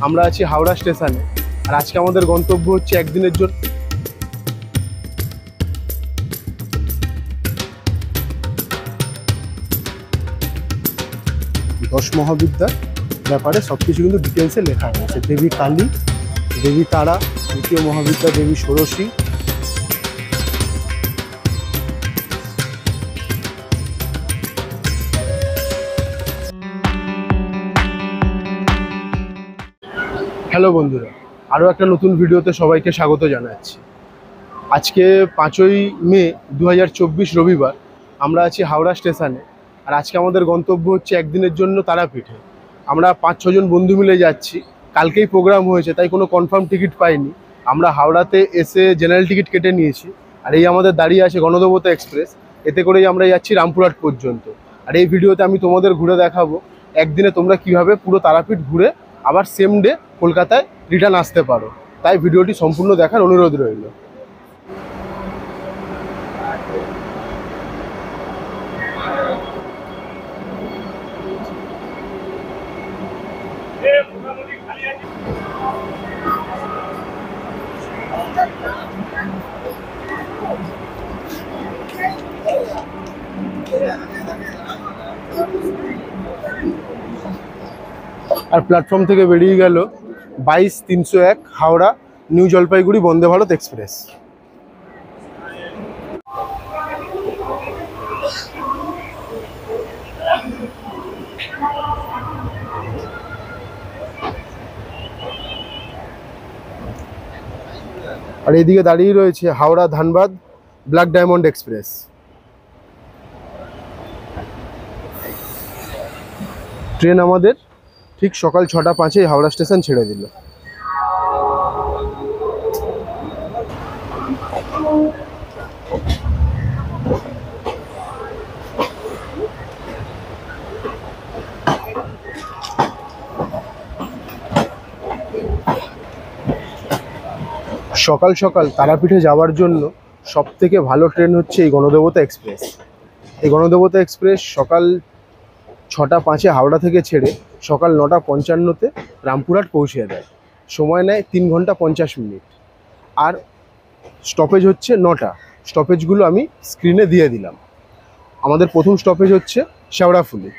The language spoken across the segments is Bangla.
আমরা আছি হাওড়া স্টেশনে, আর আজকে আমাদের গন্তব্য হচ্ছে একদিনের জন্য দশ মহাবিদ্যার ব্যাপারে সবকিছু কিন্তু ডিটেলসে লেখা রয়েছে। দেবী কালী, দেবী তারা, দ্বিতীয় মহাবিদ্যা দেবী ষোড়শী। হ্যালো বন্ধুরা, আরও একটা নতুন ভিডিওতে সবাইকে স্বাগত জানাচ্ছি। আজকে 5ই মে 2024 রবিবার। আমরা আছি হাওড়া স্টেশনে, আর আজকে আমাদের গন্তব্য হচ্ছে একদিনের জন্য তারাপীঠে। আমরা 5-6 জন বন্ধু মিলে যাচ্ছি। কালকেই প্রোগ্রাম হয়েছে, তাই কোনো কনফার্ম টিকিট পাইনি। আমরা হাওড়াতে এসে জেনারেল টিকিট কেটে নিয়েছি, আর এই আমাদের দাঁড়িয়ে আছে গণদেবতা এক্সপ্রেস। এতে করেই আমরা যাচ্ছি রামপুরহাট পর্যন্ত। আর এই ভিডিওতে আমি তোমাদের ঘুরে দেখাবো একদিনে তোমরা কীভাবে পুরো তারাপীঠ ঘুরে আবার সেম ডে কলকাতায় রিটার্ন আসতে পারো। তাই ভিডিওটি সম্পূর্ণ দেখার অনুরোধ রইল। আর প্ল্যাটফর্ম থেকে বেরিয়ে গেল 22-301 হাওড়া নিউ জলপাইগুড়ি বন্দে ভারত এক্সপ্রেস। আর এইদিকে দাঁড়িয়ে রয়েছে Howrah Dhanbad black diamond express. Train আমাদের ঠিক সকাল 6:05 হাওড়া স্টেশন ছেড়ে দিল। সকাল সকাল তারাপীঠে যাওয়ার জন্য সবথেকে ভালো ট্রেন হচ্ছে এই গণদেবতা এক্সপ্রেস। এই গণদেবতা এক্সপ্রেস সকাল 6:05 হাওড়া থেকে ছেড়ে সকাল 9:55 রামপুরহাট পৌঁছে দেয়। সময় নেয় 3 ঘন্টা 50 মিনিট। আর স্টপেজ হচ্ছে 9টা। স্টপেজগুলো আমি স্ক্রিনে দিয়ে দিলাম। আমাদের প্রথম স্টপেজ হচ্ছে শেওড়াফুলি।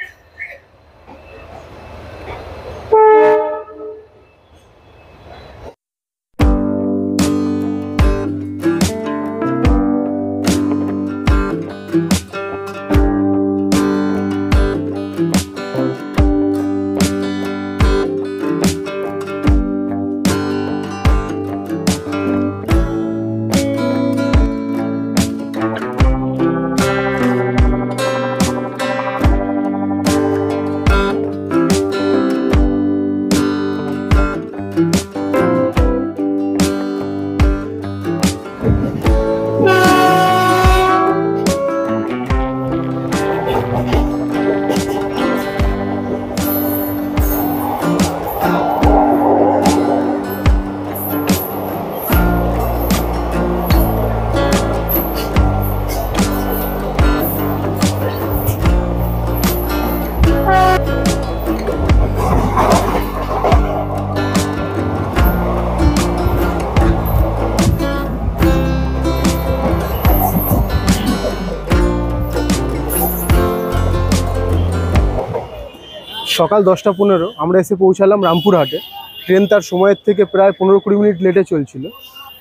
সকাল 10:15 আমরা এসে পৌঁছালাম রামপুরহাটে। ট্রেন তার সময়ের থেকে প্রায় 15-20 মিনিট লেটে চলছিল।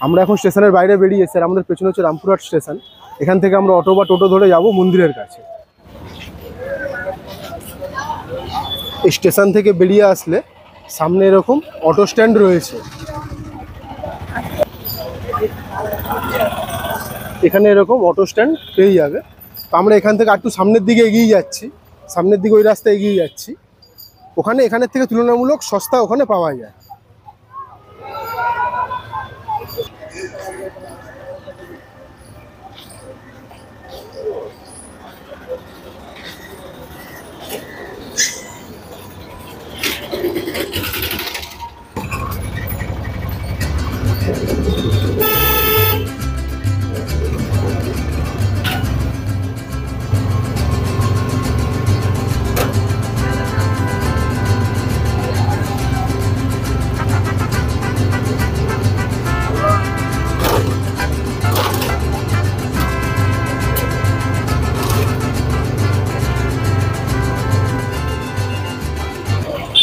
আমরা এখন স্টেশনের বাইরে বেরিয়ে এসে, আমাদের পেছনে হচ্ছে রামপুরহাট স্টেশন। এখান থেকে আমরা অটো বা টোটো ধরে যাব মন্দিরের কাছে। এই স্টেশন থেকে বেরিয়ে আসলে সামনে এরকম অটো স্ট্যান্ড রয়েছে। এখানে এরকম অটো স্ট্যান্ড পেয়ে যাবে। তো আমরা এখান থেকে একটু সামনের দিকে এগিয়ে যাচ্ছি। সামনের দিকে ওই রাস্তায় এগিয়ে যাচ্ছি। এখানের থেকে তুলনামূলক সস্তা ওখানে পাওয়া যায়।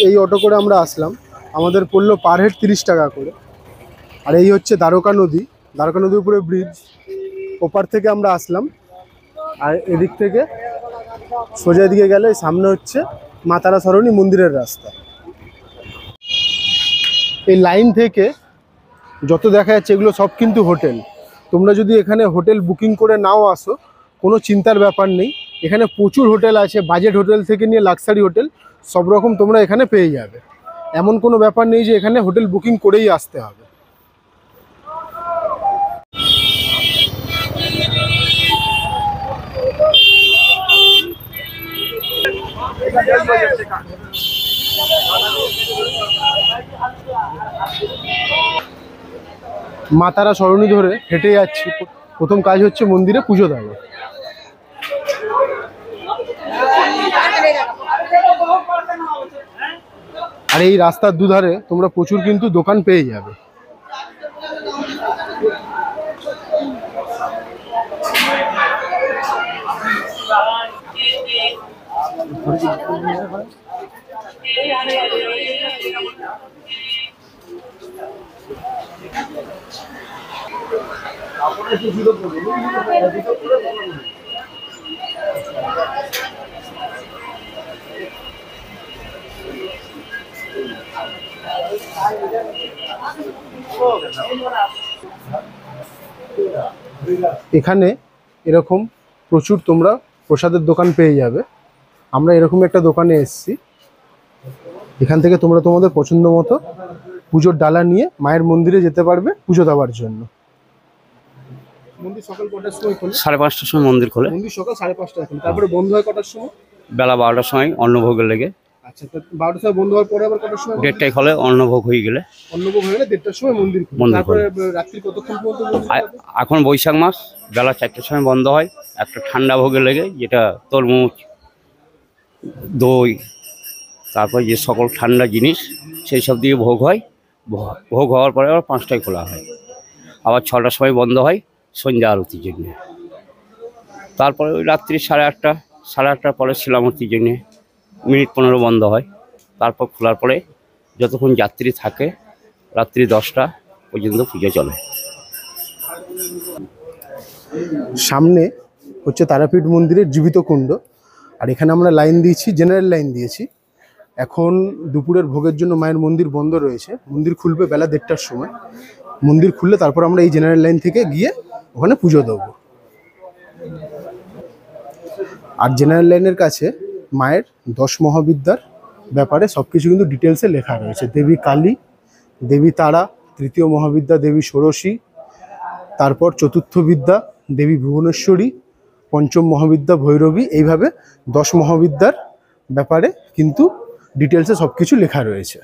এই অটো করে আমরা আসলাম, আমাদের পড়লো পার হেড 30 টাকা করে। আর এই হচ্ছে দ্বারকা নদীর উপরে ব্রিজ, ওপার থেকে আমরা আসলাম। আর এদিক থেকে সোজা দিকে গেলে সামনে হচ্ছে মা তারা সরণী মন্দিরের রাস্তা। এই লাইন থেকে যত দেখা যাচ্ছে এগুলো সব কিন্তু হোটেল। তোমরা যদি এখানে হোটেল বুকিং করে নাও আসো, কোনো চিন্তার ব্যাপার নেই। এখানে প্রচুর হোটেল আছে, বাজেট হোটেল থেকে নিয়ে লাক্সারি হোটেল সব রকম তোমরা এখানে পেয়ে যাবে। এমন কোনো ব্যাপার নেই যে এখানে হোটেল বুকিং করেই আসতে হবে। মা তারা সরণী ধরে হেঁটে যাচ্ছি। প্রথম কাজ হচ্ছে মন্দিরে পুজো দেওয়া। আর এই রাস্তার দুধারে তোমরা প্রচুর কিন্তু দোকান পেয়ে যাবে। এখানে এরকম প্রচুর তোমরা প্রসাদের দোকান পেয়ে যাবে। আমরা এরকম একটা দোকানে এসেছি, এখান থেকে তোমরা তোমাদের পছন্দ মতো পুজোর ডালা নিয়ে মায়ের মন্দিরে যেতে পারবে পুজো দেওয়ার জন্য। মন্দির সকাল কটার সময় খোলে? 5:30টার সময় মন্দির খোলে। মন্দির সকাল 5:30টায় খোলে, তারপরে বন্ধ হয় কটার সময়? বেলা 12টার সময় অন্নভোগের লেগে। আচ্ছা, 12টার সময় বন্ধ হওয়ার পরে আবার কটার সময়? 1:30টায় খোলে, অন্নভোগ হয়ে গেলে। অন্নভোগ হয়ে গেলে 1:30টার সময় মন্দির খোলে। তারপরে রাত্রি কতক্ষণ পর্যন্ত? এখন বৈশাখ মাস, বেলা 4টার সময় বন্ধ হয়। একটা ঠান্ডা ভোগের লেগে, যেটা তরমুজ, দই, তারপর যে সকল ঠান্ডা জিনিস সেই সব দিয়ে ভোগ হয়। ভোগ হওয়ার পরে আবার 5টায় খোলা হয়। আবার 6টার সময় বন্ধ হয় সন্ধ্যা আরতির জন্যে। তারপরে ওই রাত্রি 8:30 পরে শিলামূর্তির জন্যে মিনিট 15 বন্ধ হয়। তারপর খোলার পরে যতক্ষণ যাত্রী থাকে রাত্রি 10টা পর্যন্ত পুজো চলে। সামনে হচ্ছে তারাপীঠ মন্দিরের জীবিত কুণ্ড। আর এখানে আমরা লাইন দিয়েছি, জেনারেল লাইন দিয়েছি। এখন দুপুরের ভোগের জন্য মায়ের মন্দির বন্ধ রয়েছে। মন্দির খুলবে বেলা 1:30টার সময়। মন্দির খুললে তারপর আমরা এই জেনারেল লাইন থেকে গিয়ে ওখানে পুজো দেবো। আর জেনারেল লাইনের কাছে মায়ের 10 মহাবিদ্যার ব্যাপারে সব কিছু কিন্তু ডিটেলসে লেখা রয়েছে। দেবী কালী, দেবী তারা, তৃতীয় মহাবিদ্যা দেবী ষোড়শী, তারপর চতুর্থ বিদ্যা দেবী ভুবনেশ্বরী, পঞ্চম মহাবিদ্যা ভৈরবী। এইভাবে 10 মহাবিদ্যার ব্যাপারে কিন্তু ডিটেলসে সব কিছু লেখা রয়েছে।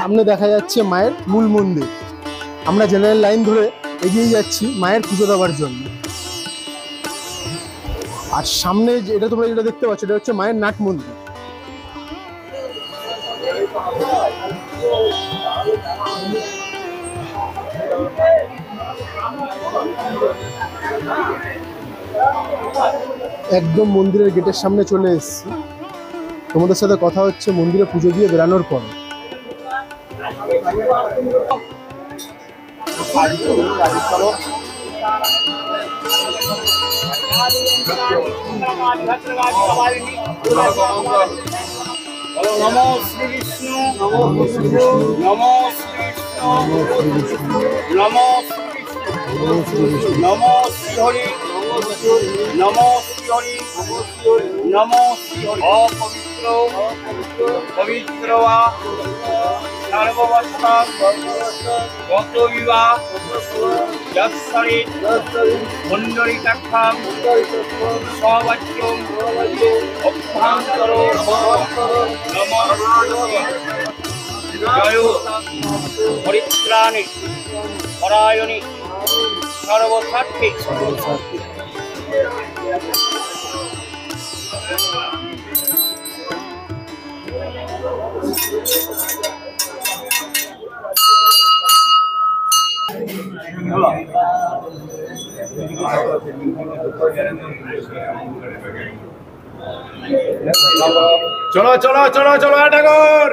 সামনে দেখা যাচ্ছে মায়ের মূল মন্দির। আমরা জেনারেল লাইন ধরে এগিয়ে যাচ্ছি মায়ের পুজো দেওয়ার জন্য। আর সামনে এটা তোমরা যেটা দেখতে পাচ্ছ এটা হচ্ছে মায়ের নাট মন্দির। একদম মন্দিরের গেটের সামনে চলে এসেছি। তোমাদের সাথে কথা হচ্ছে মন্দিরে পুজো দিয়ে বেরানোর পর। নমো শ্রী বিষ্ণু, নমো শ্রী বিষ্ণু, নমো শ্রী বিষ্ণু, নমো শ্রী বিষ্ণু, নমো শ্রী হরি, নমো শ্রী হরি নমো শ্রী হরি অপবিত্র পবিত্র বা সর্ববস্তা গত বিবাহ যৎসরে মণ্ডলিকাক্ষাং সবাচ্যং অভ্যন্তর নমঃ জয় পরিত্রাণে পরায়ণে সর্বস্বার্থে চলো চলো চলো চলো ঠাকুর।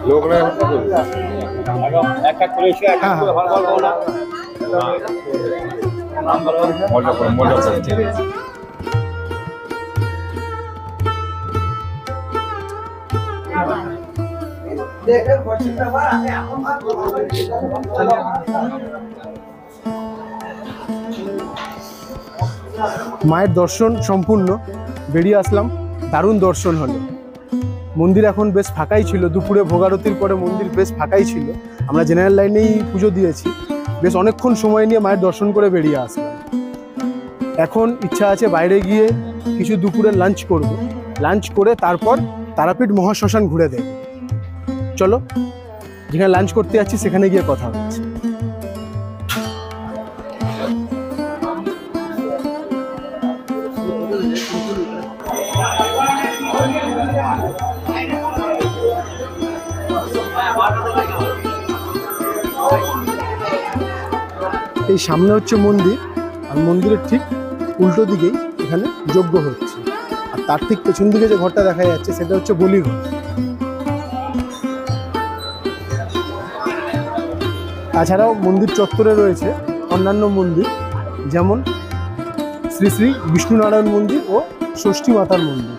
লোকরা এক এক করে এসে এক এক করে ভালো ভালো না মজা করছে। মায়ের দর্শন সম্পূর্ণ, বেরিয়ে আসলাম। দারুণ দর্শন হলো। মন্দির এখন বেশ ফাঁকাই ছিল, দুপুরে ভোগারতির পরে মন্দির বেশ ফাঁকাই ছিল। আমরা জেনারেল লাইনেই পুজো দিয়েছি, বেশ অনেকক্ষণ সময় নিয়ে মায়ের দর্শন করে বেরিয়ে আসলাম। এখন ইচ্ছা আছে বাইরে গিয়ে কিছু দুপুরে লাঞ্চ করব, লাঞ্চ করে তারপর তারাপীঠ মহাশ্মশান ঘুরে দেব। চলো, যেখানে লাঞ্চ করতে যাচ্ছি সেখানে গিয়ে কথা হচ্ছে। এই সামনে হচ্ছে মন্দির, আর মন্দিরের ঠিক উল্টো দিকেই এখানে যজ্ঞ হচ্ছে। আর তার ঠিক পেছন দিকে যে ঘরটা দেখা যাচ্ছে সেটা হচ্ছে বলিঘর। তাছাড়াও মন্দির চত্বরে রয়েছে অন্যান্য মন্দির, যেমন শ্রী শ্রী বিষ্ণুনারায়ণ মন্দির ও ষষ্ঠী মাতার মন্দির।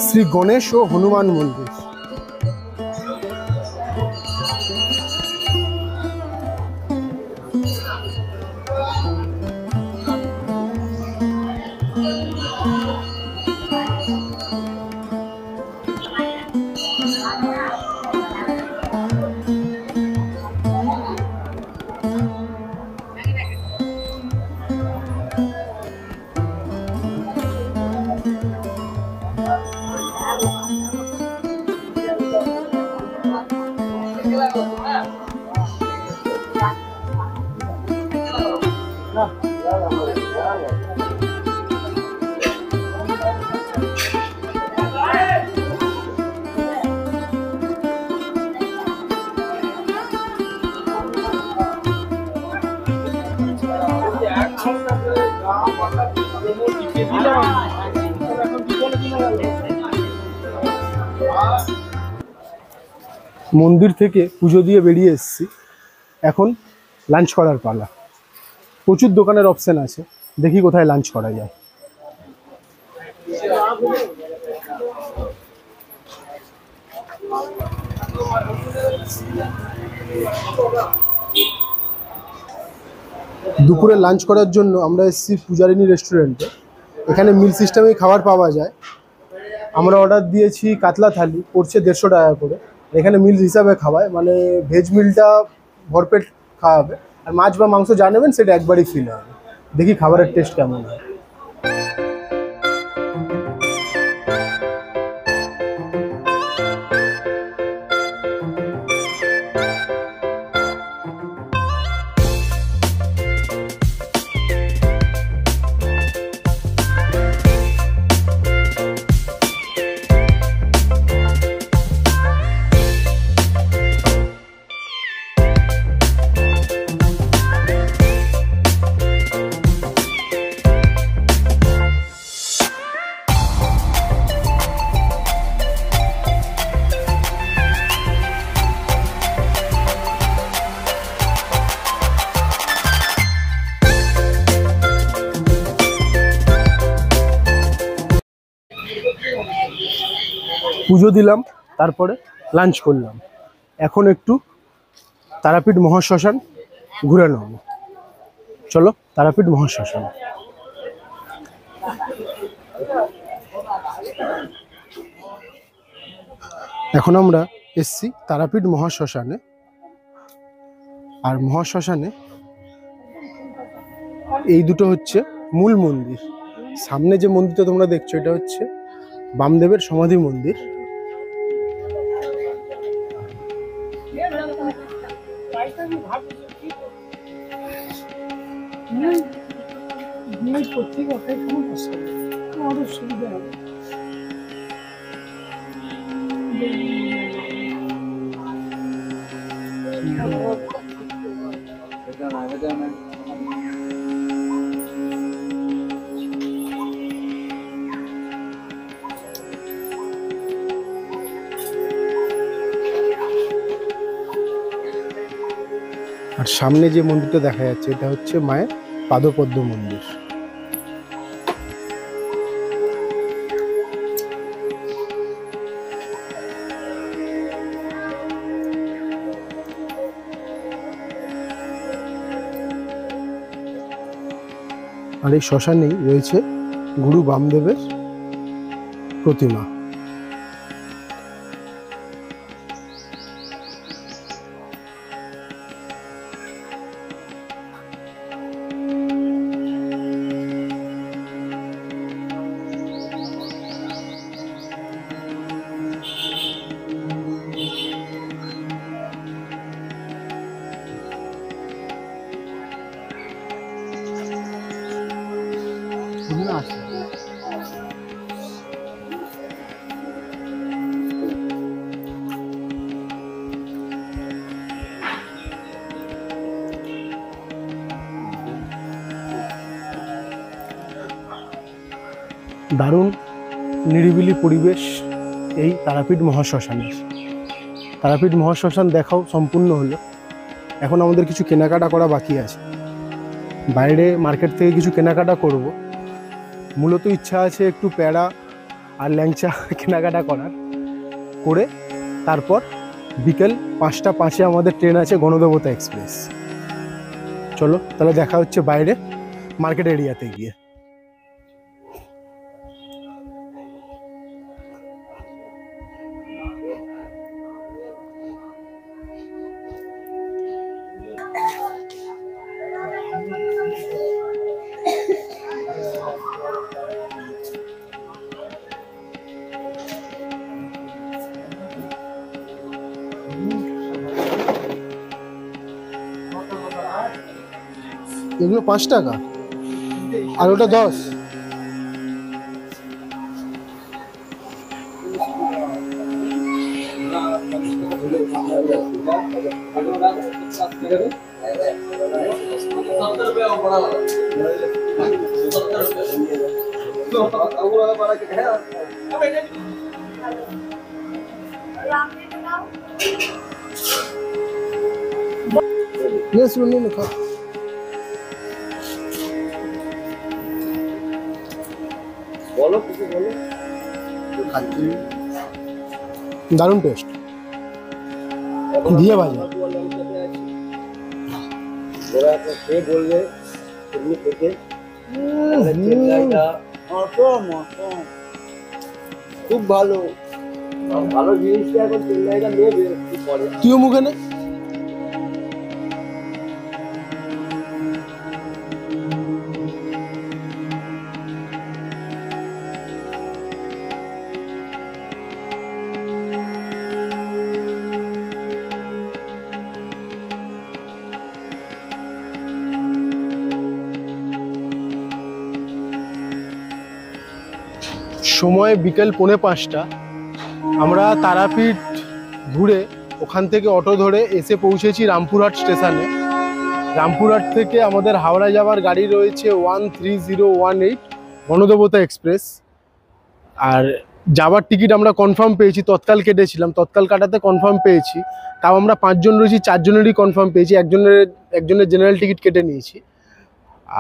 শ্রী গণেশ ও হনুমান মন্দির। মন্দির থেকে পুজো দিয়ে বেরিয়ে এসেছি, এখন লাঞ্চ করার পালা। প্রচুর দোকানের অপশন আছে, দেখি কোথায় লাঞ্চ করা যায়। দুপুরে লাঞ্চ করার জন্য আমরা এসেছি পূজারিনী রেস্টুরেন্টে। এখানে মিল সিস্টেমেই খাবার পাওয়া যায়। আমরা অর্ডার দিয়েছি কাতলা থালি, পড়ছে 150 টাকা করে। এখানে মিল হিসাবে খাওয়ায়, মানে ভেজ মিলটা ভরপেট খাওয়াবে, আর মাছ বা মাংস যা নেবেন সেটা একবারই ফিল হবে। দেখি খাবারের টেস্ট কেমন হয়। পুজো দিলাম, তারপরে লাঞ্চ করলাম। এখন একটু তারাপীঠ মহাশ্মশান ঘুরে নেব। চলো তারাপীঠ মহাশ্মশান। এখন আমরা এসছি তারাপীঠ মহাশ্মশানে। আর মহাশ্মশানে এই দুটো হচ্ছে মূল মন্দির। সামনে যে মন্দিরটা তোমরা দেখছো এটা হচ্ছে বামদেবের সমাধি মন্দির। আর সামনে যে মন্দিরটা দেখা যাচ্ছে এটা হচ্ছে মায়ের পাদপদ্ম মন্দির। আর এই শ্মশানেই রয়েছে গুরু বামদেবের প্রতিমা। দারুণ নিরিবিলি পরিবেশ এই তারাপীঠ মহাশ্মশানের। তারাপীঠ মহাশ্মশান দেখাও সম্পূর্ণ হলো। এখন আমাদের কিছু কেনাকাটা করা বাকি আছে। বাইরে মার্কেট থেকে কিছু কেনাকাটা করব। মূলত ইচ্ছা আছে একটু প্যাড়া আর ল্যাংচা কেনাকাটা করার, করে তারপর বিকেল 5টা 5-এ আমাদের ট্রেন আছে গণদেবতা এক্সপ্রেস। চলো তাহলে দেখা হচ্ছে বাইরে মার্কেট এরিয়াতে গিয়ে। এগুলো 5 টাকা আর ওটা 10। দারুণ টেস্ট, দিয়ে ভাজা। খুব ভালো ভালো জিনিসটা এখন তেল জায়গা নেবে পরে। তুইও মুখে নে। সময় বিকেল 4:45। আমরা তারাপীঠ ঘুরে ওখান থেকে অটো ধরে এসে পৌঁছেছি রামপুরহাট স্টেশনে। রামপুরহাট থেকে আমাদের হাওড়া যাওয়ার গাড়ি রয়েছে 13018 গণদেবতা এক্সপ্রেস। আর যাওয়ার টিকিট আমরা কনফার্ম পেয়েছি, তৎকাল কেটেছিলাম, তৎকাল কাটাতে কনফার্ম পেয়েছি। তাও আমরা 5 জন রয়েছি, 4 জনেরই কনফার্ম পেয়েছি, একজনের জেনারেল টিকিট কেটে নিয়েছি।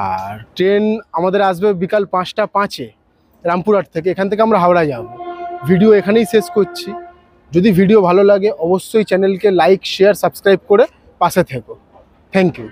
আর ট্রেন আমাদের আসবে বিকাল 5টা 5-এ রামপুরহাট থেকে। এখান থেকে আমরা হাওড়া যাব। ভিডিও এখানেই শেষ করছি। যদি ভিডিও ভালো লাগে অবশ্যই চ্যানেলকে লাইক শেয়ার সাবস্ক্রাইব করে পাশে থেকো। Thank you.